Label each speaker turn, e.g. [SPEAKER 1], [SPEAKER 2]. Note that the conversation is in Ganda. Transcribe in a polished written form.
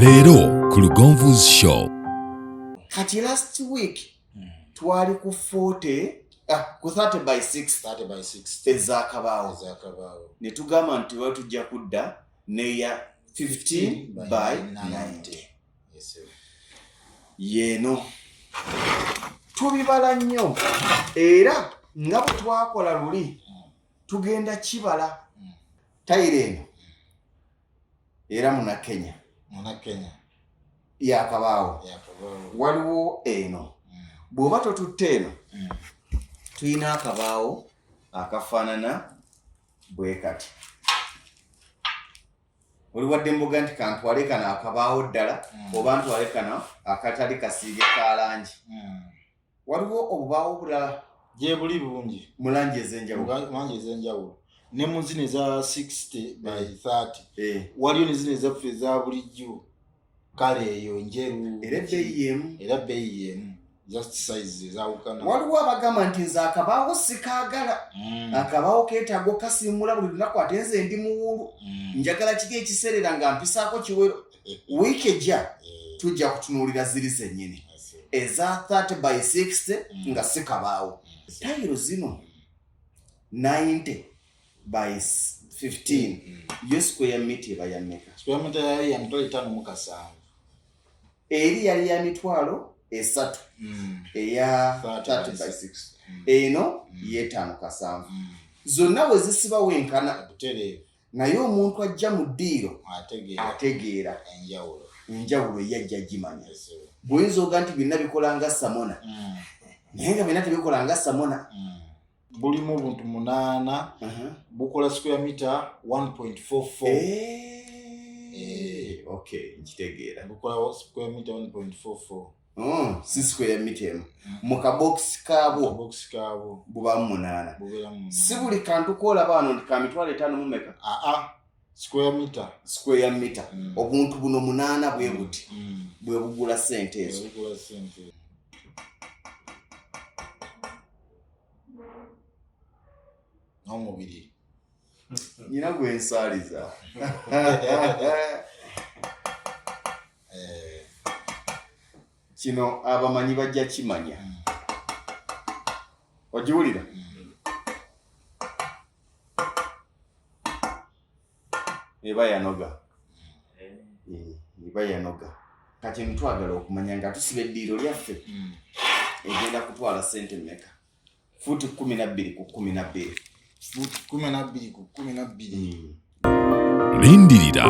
[SPEAKER 1] Leero ku Lugonvu's show.
[SPEAKER 2] Kati last week twali ku 40 ku 30 by 6 ezakabaawo ne tugamba nti tujja kudda neya 15 by 90 yeno tubibala nnyo era nga bwe twakola luli tugenda kibala tayireno era muna Kenya yakabaawo waliwo eno bw'oba totutte eno tuyina akabaawo akafaanana bwe kati oli wadde mboga nti kantwale kano akabaawo ddala oba ntwale kano akatali kasiige ka langi waliwo obubaawo bulala
[SPEAKER 3] gye buli bulungi
[SPEAKER 2] mu langi ez'enjawulo
[SPEAKER 3] ne mu zino eza 60 by 30 waliyo ne zino ezaffe eza bulijjo kale eyo njeru
[SPEAKER 2] era
[SPEAKER 3] bbeeyi y'emu just size ezawukana.
[SPEAKER 2] Waliwo abagamba nti nze akabaawo sikaagala akabaawo keetaaga okasiimula buli lunaku ate nze ndi muwulu njagala kiki ekiseerera nga mpisaako kiwero wiiki ejja tujja kutunuulira ziri zennyini eza 30 by 60 nga si kabaawo tayiro zino 90 by 15 yo square meter eba ya mmeka?
[SPEAKER 3] Square meter yayo ya mitwalo 5
[SPEAKER 2] eri yali ya mitwalo 3 eya 30 by 6 eno ye 5 zonna we zisiba wenkana naye omuntu ajja mu ddiiro ategeera enjawulo yajja gimanya bw'oyinza oga nti byonna bikola nga samona naye nga byonna tebikola nga samona.
[SPEAKER 3] Bulimu buntu 8 bukola square meter 1.44
[SPEAKER 2] okay nkitegeera
[SPEAKER 3] bukola square meter 1.44
[SPEAKER 2] si square meter mu kabox kaabo bubamu 8 si buli kantu koolaba wano nti ka mitwalo 5 mu meka
[SPEAKER 3] square meter obuntu buno 8
[SPEAKER 2] bwe buti bwe bugula ssente ezo.
[SPEAKER 3] Omubiri
[SPEAKER 2] nyina gwe nsaaliza kino abamanyi bajja kimanya ogiwulira eba yanoga kati ntwagala okumanya nga tusiba eddiiro lyaffe egenda kutwala ssente mmeka fuuti 12 ku 12
[SPEAKER 3] 12 ku 12.
[SPEAKER 1] Lindirira